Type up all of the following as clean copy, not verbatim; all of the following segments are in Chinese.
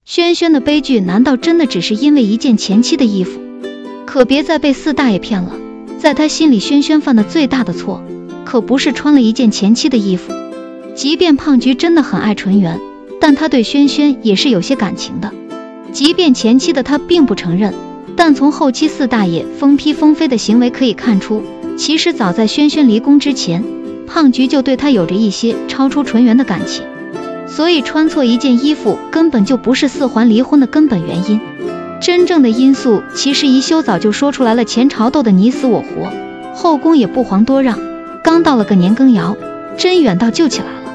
轩轩的悲剧难道真的只是因为一件前妻的衣服？可别再被四大爷骗了，在他心里轩轩犯的最大的错可不是穿了一件前妻的衣服。即便胖菊真的很爱纯元，但他对轩轩也是有些感情的，即便前妻的他并不承认，但从后期四大爷疯批疯飞的行为可以看出，其实早在轩轩离宫之前，胖菊就对他有着一些超出纯元的感情。所以穿错一件衣服根本就不是四环离婚的根本原因，真正的因素其实宜修早就说出来了，前朝斗得你死我活，后宫也不遑多让，刚到了个年羹尧，甄远道就起来了，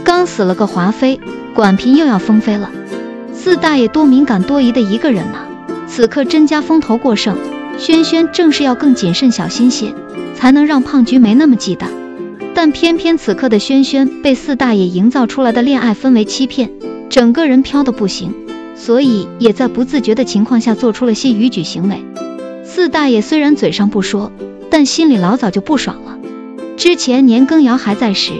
刚死了个华妃，管嫔又要封妃了。四大爷多敏感多疑的一个人啊，此刻甄家风头过盛，轩轩正是要更谨慎小心些，才能让胖菊没那么忌惮。但偏偏此刻的轩轩被四大爷营造出来的恋爱氛围欺骗，整个人飘得不行，所以也在不自觉的情况下做出了些逾矩行为。四大爷虽然嘴上不说，但心里老早就不爽了。之前年羹尧还在时，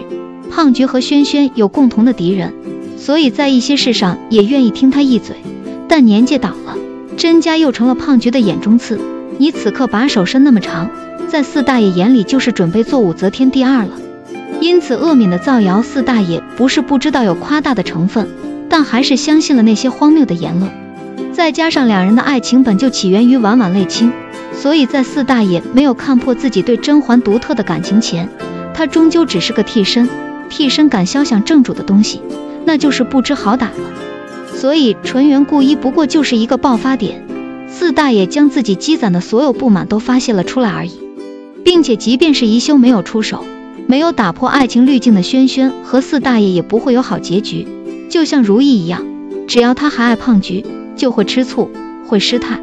胖菊和轩轩有共同的敌人，所以在一些事上也愿意听他一嘴。但年纪倒了，甄家又成了胖菊的眼中刺，你此刻把手伸那么长，在四大爷眼里就是准备做武则天第二了。因此恶敏的造谣四大爷不是不知道有夸大的成分，但还是相信了那些荒谬的言论。再加上两人的爱情本就起源于婉婉泪倾，所以在四大爷没有看破自己对甄嬛独特的感情前，他终究只是个替身，替身敢肖像正主的东西，那就是不知好歹了。所以纯元故意不过就是一个爆发点，四大爷将自己积攒的所有不满都发泄了出来而已。并且即便是宜修没有出手，没有打破爱情滤镜的轩轩和四大爷也不会有好结局。就像如意一样，只要他还爱胖菊，就会吃醋，会失态。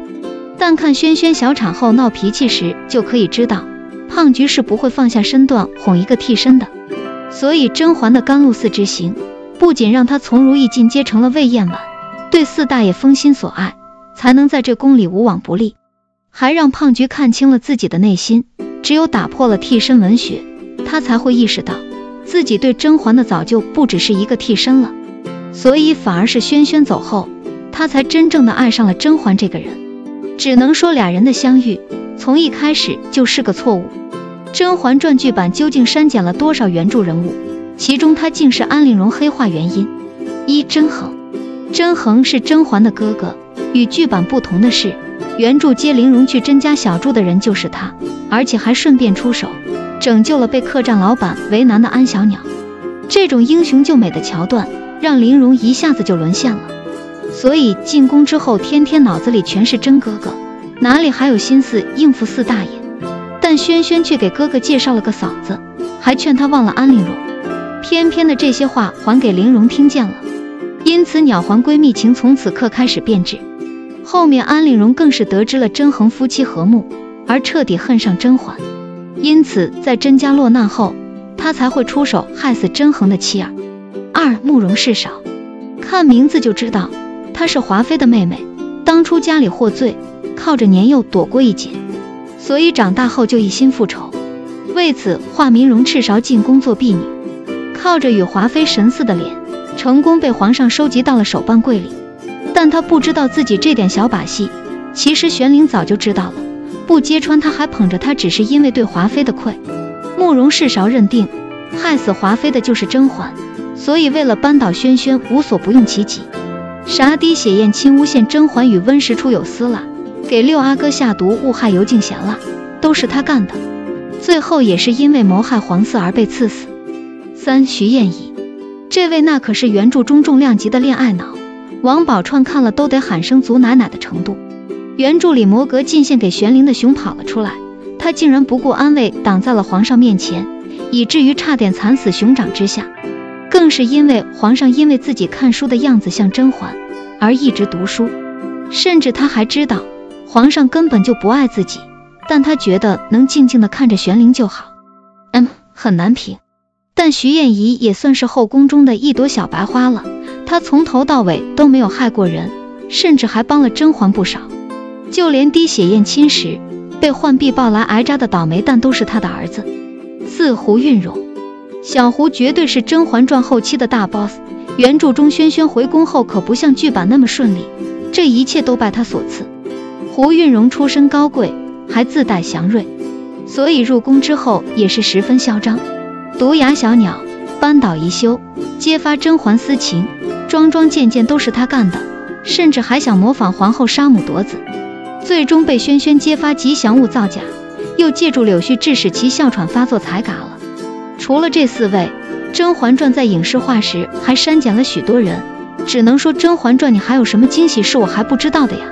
但看轩轩小产后闹脾气时，就可以知道胖菊是不会放下身段哄一个替身的。所以甄嬛的甘露寺之行，不仅让他从如意进阶成了魏燕婉，对四大爷封心所爱，才能在这宫里无往不利，还让胖菊看清了自己的内心。只有打破了替身文学，他才会意识到自己对甄嬛的早就不只是一个替身了。所以反而是轩轩走后，他才真正的爱上了甄嬛这个人。只能说俩人的相遇从一开始就是个错误。《甄嬛传》剧版究竟删减了多少原著人物，其中他竟是安陵容黑化原因。一、甄衡。甄衡是甄嬛的哥哥，与剧版不同的是，原著接陵容去甄家小住的人就是他，而且还顺便出手拯救了被客栈老板为难的安小鸟。这种英雄救美的桥段让陵容一下子就沦陷了，所以进宫之后天天脑子里全是甄哥哥，哪里还有心思应付四大爷。但轩轩却给哥哥介绍了个嫂子，还劝他忘了安陵容。偏偏的这些话还给陵容听见了，因此鸟嬛闺蜜情从此刻开始变质。后面安陵容更是得知了甄衡夫妻和睦，而彻底恨上甄嬛。因此在甄家落难后，他才会出手害死甄衡的妻儿。二、慕容氏少。看名字就知道她是华妃的妹妹，当初家里获罪，靠着年幼躲过一劫，所以长大后就一心复仇，为此化名容赤勺进宫做婢女，靠着与华妃神似的脸，成功被皇上收集到了手办柜里。但他不知道自己这点小把戏，其实玄灵早就知道了，不揭穿他还捧着他只是因为对华妃的愧。慕容氏勺认定害死华妃的就是甄嬛，所以为了扳倒轩轩无所不用其极，傻滴血验亲诬陷甄嬛与温实初有私啦，给六阿哥下毒误害尤敬贤啦，都是他干的，最后也是因为谋害皇嗣而被赐死。三、徐燕仪。这位那可是原著中重量级的恋爱脑，王宝钏看了都得喊声祖奶奶的程度。原著里摩格进献给玄灵的熊跑了出来，他竟然不顾安危挡在了皇上面前，以至于差点惨死熊掌之下。更是因为皇上因为自己看书的样子像甄嬛而一直读书，甚至他还知道皇上根本就不爱自己，但他觉得能静静地看着玄灵就好。很难评。但徐燕仪也算是后宫中的一朵小白花了，她从头到尾都没有害过人，甚至还帮了甄嬛不少，就连滴血验亲时被浣碧抱来挨扎的倒霉蛋都是她的儿子。四、胡运荣。小胡绝对是《甄嬛传》后期的大 boss，原著中轩轩回宫后可不像剧版那么顺利，这一切都拜她所赐。胡运荣出身高贵，还自带祥瑞，所以入宫之后也是十分嚣张。毒牙小鸟、扳倒宜修、揭发甄嬛私情，桩桩件件都是他干的，甚至还想模仿皇后杀母夺子，最终被轩轩揭发吉祥物造假，又借助柳絮致使其哮喘发作才嘎了。除了这4位，《甄嬛传》在影视化时还删减了许多人，只能说《甄嬛传》你还有什么惊喜是我还不知道的呀？